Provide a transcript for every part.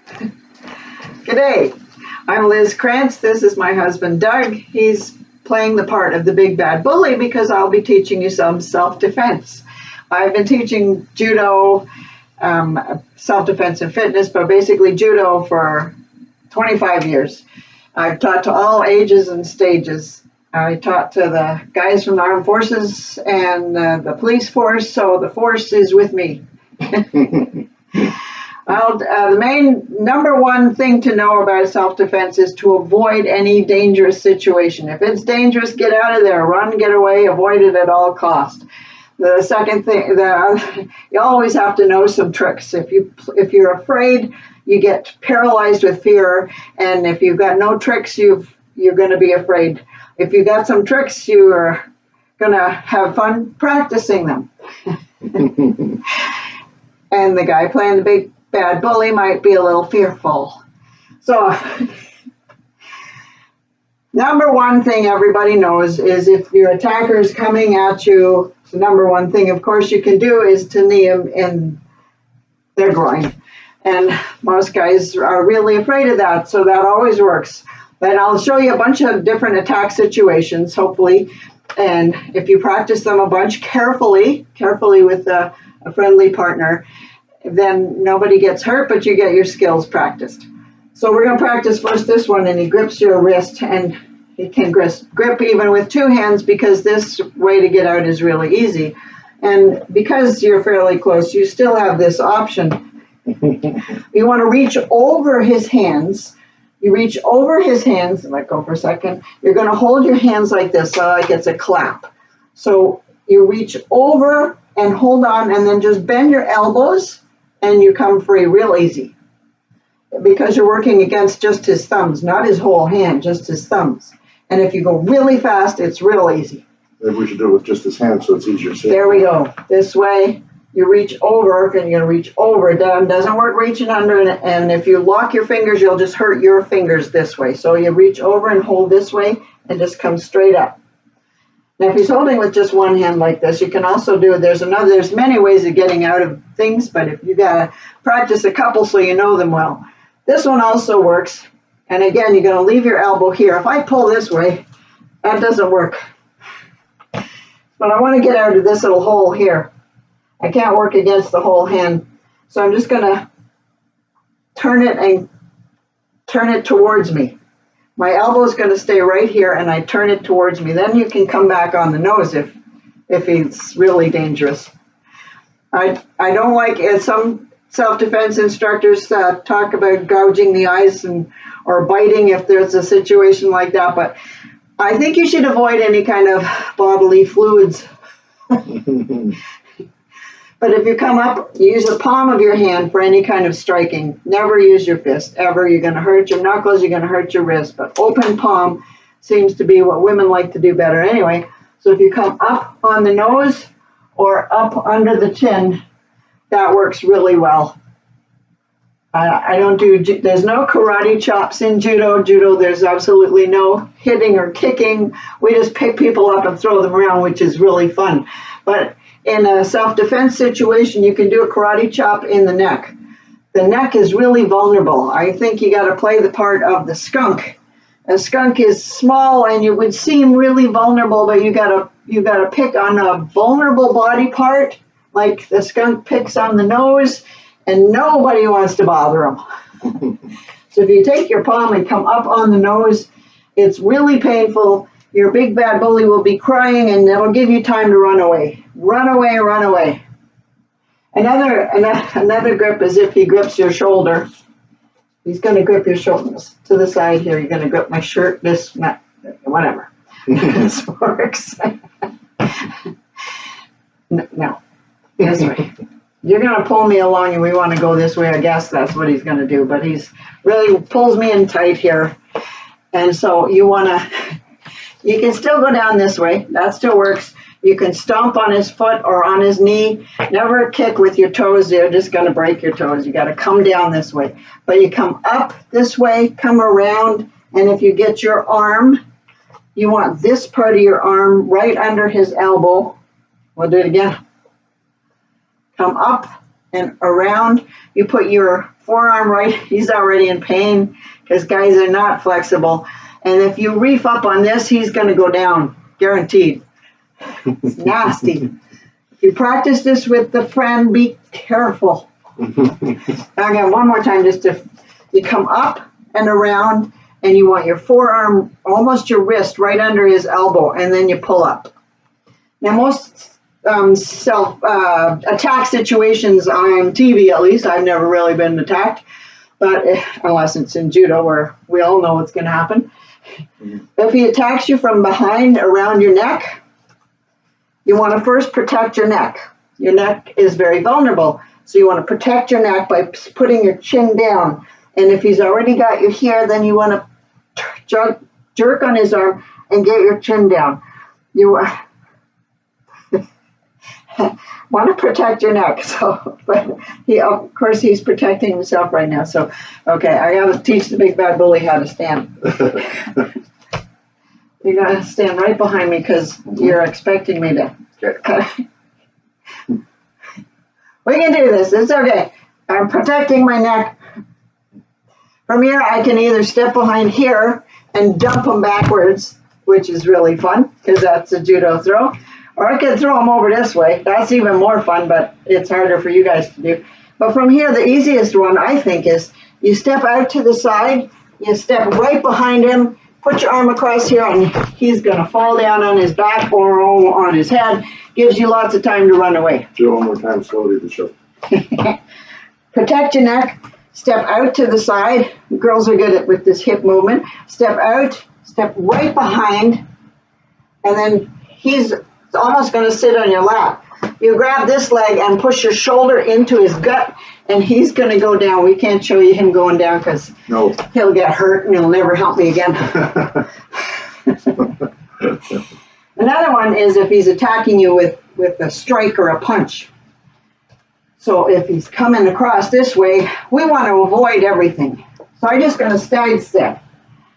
G'day, I'm Liz Krantz. This is my husband Doug. He's playing the part of the big bad bully because I'll be teaching you some self-defense. I've been teaching judo, self-defense and fitness, but basically judo for 25 years. I've taught to all ages and stages. I taught to the guys from the armed forces and the police force, so the force is with me. Well, the main number one thing to know about self-defense is to avoid any dangerous situation. If it's dangerous, get out of there, run, get away, avoid it at all costs. The second thing, you always have to know some tricks. If you're afraid, you get paralyzed with fear, and if you've got no tricks, you're going to be afraid. If you got some tricks, you are going to have fun practicing them. And the guy playing the big bad bully might be a little fearful. So, number one thing everybody knows is if your attacker is coming at you, the number one thing, of course, you can do is to knee them in their groin. And most guys are really afraid of that, so that always works. Then I'll show you a bunch of different attack situations, hopefully. And if you practice them a bunch carefully with a friendly partner, then nobody gets hurt, but you get your skills practiced. So we're going to practice first this one, and he grips your wrist, and he can grip even with two hands because this way to get out is really easy. And because you're fairly close, you still have this option. You want to reach over his hands. You reach over his hands, let go for a second. You're going to hold your hands like this, like it's a clap. So you reach over and hold on, and then just bend your elbows, and you come free real easy. Because you're working against just his thumbs, not his whole hand, just his thumbs. And if you go really fast, it's real easy. Maybe we should do it with just his hands so it's easier to see. There we go. This way, you reach over, and you're going to reach over. Down doesn't work reaching under, and if you lock your fingers, you'll just hurt your fingers this way. So you reach over and hold this way, and just come straight up. Now, if he's holding with just one hand like this, you can also do, there's many ways of getting out of things, but if you gotta practice a couple so you know them well. This one also works, and again, you're gonna leave your elbow here. If I pull this way, that doesn't work. But I wanna get out of this little hole here. I can't work against the whole hand, so I'm just gonna turn it towards me. My elbow is going to stay right here, and I turn it towards me. Then you can come back on the nose if it's really dangerous. I don't like it. Some self-defense instructors talk about gouging the eyes or biting if there's a situation like that, but I think you should avoid any kind of bodily fluids. But if you come up, use the palm of your hand for any kind of striking. Never use your fist, ever. You're going to hurt your knuckles, you're going to hurt your wrist. But open palm seems to be what women like to do better anyway. So if you come up on the nose or up under the chin, that works really well. There's no karate chops in judo. Judo, there's absolutely no hitting or kicking. We just pick people up and throw them around, which is really fun. But in a self-defense situation, you can do a karate chop in the neck. The neck is really vulnerable. I think you got to play the part of the skunk. A skunk is small and you would seem really vulnerable, but you got to pick on a vulnerable body part, like the skunk picks on the nose, and nobody wants to bother him. So if you take your palm and come up on the nose, it's really painful. Your big bad bully will be crying, and it'll give you time to run away. Run away, run away. Another grip is if he grips your shoulder. He's going to grip your shoulders to the side here. You're going to grip my shirt, whatever. This works. No, this way. You're going to pull me along, and we want to go this way. I guess that's what he's going to do, but he's really pulls me in tight here. And so you can still go down this way. That still works. You can stomp on his foot or on his knee. Never kick with your toes. You're just going to break your toes. You got to come down this way. But you come up this way, come around, and if you get your arm, you want this part of your arm right under his elbow. We'll do it again. Come up and around. You put your forearm right, he's already in pain because guys are not flexible. And if you reef up on this, he's going to go down, guaranteed. It's nasty. If you practice this with the friend, be careful. Again, one more time, you come up and around, and you want your forearm, almost your wrist, right under his elbow, and then you pull up. Now, most attack situations on TV, at least, I've never really been attacked, but unless it's in judo where we all know what's going to happen. If he attacks you from behind around your neck, you want to first protect your neck. Your neck is very vulnerable, so you want to protect your neck by putting your chin down. And if he's already got you here, then you want to jerk on his arm and get your chin down. You want to protect your neck. So, but of course, he's protecting himself right now. So, okay, I got to teach the big bad bully how to stand. You got to stand right behind me because you're expecting me to. Okay. We can do this. It's okay. I'm protecting my neck. From here, I can either step behind here and dump him backwards, which is really fun because that's a judo throw. Or I can throw him over this way. That's even more fun, but it's harder for you guys to do. But from here, the easiest one, I think, is you step out to the side, you step right behind him, put your arm across here, and he's going to fall down on his back or on his head. Gives you lots of time to run away. Do it one more time slowly to show. Protect your neck. Step out to the side. Girls are good with this hip movement. Step out, step right behind, and then he's almost going to sit on your lap. You grab this leg and push your shoulder into his gut, and he's going to go down. We can't show you him going down because he'll get hurt and he'll never help me again. Another one is if he's attacking you with a strike or a punch. So if he's coming across this way, we want to avoid everything. So I'm just going to sidestep.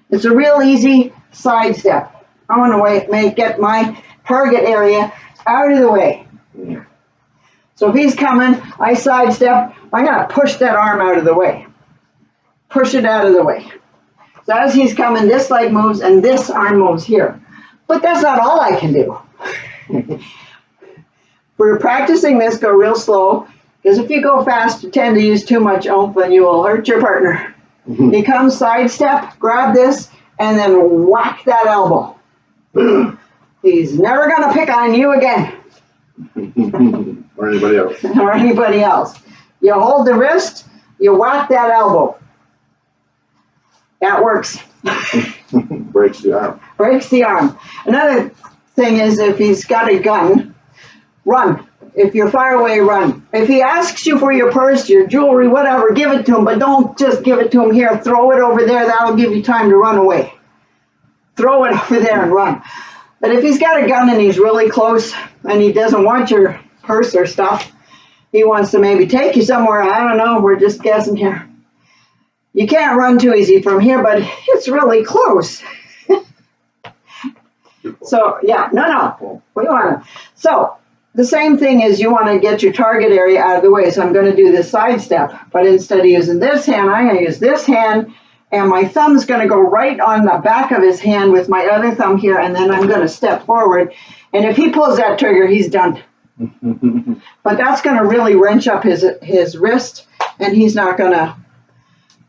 It's a real easy sidestep. I want to get my target area out of the way. So if he's coming, I sidestep. I'm going to push that arm out of the way. Push it out of the way. So as he's coming, this leg moves and this arm moves here. But that's not all I can do. For practicing this, go real slow. Because if you go fast, you tend to use too much oomph and you will hurt your partner. He comes, sidestep, grab this, and then whack that elbow. He's never going to pick on you again. Or anybody else. Or anybody else. You hold the wrist, you whack that elbow. That works. Breaks the arm. Breaks the arm. Another thing is if he's got a gun, run. If you're far away, run. If he asks you for your purse, your jewelry, whatever, give it to him, but don't just give it to him here. Throw it over there. That'll give you time to run away. Throw it over there and run. But if he's got a gun and he's really close and he doesn't want your purse or stuff, he wants to maybe take you somewhere. I don't know. We're just guessing here. You can't run too easy from here, but it's really close. So, yeah, no. We want to. So, the same thing is you want to get your target area out of the way. So I'm going to do this side step, but instead of using this hand, I'm going to use this hand, and my thumb's going to go right on the back of his hand with my other thumb here, and then I'm going to step forward. And if he pulls that trigger, he's done. But that's going to really wrench up his wrist, and he's not going to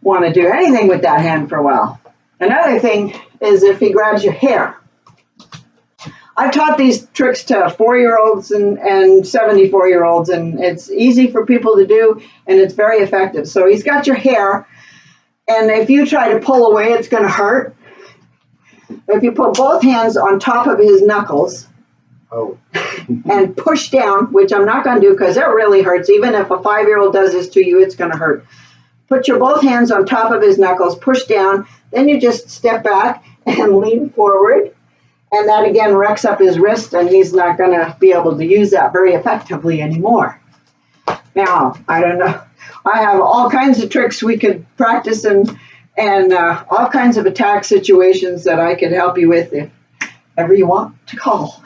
want to do anything with that hand for a while. Another thing is if he grabs your hair. I've taught these tricks to 4-year-olds and 74-year-olds, and it's easy for people to do, and it's very effective. So he's got your hair, and if you try to pull away, it's going to hurt. If you put both hands on top of his knuckles and push down, which I'm not going to do because it really hurts. Even if a 5-year-old does this to you, it's going to hurt. Put your both hands on top of his knuckles, push down, then you just step back and lean forward. And that again wrecks up his wrist, and he's not going to be able to use that very effectively anymore. Now, I don't know. I have all kinds of tricks we could practice and all kinds of attack situations that I could help you with if ever you want to call.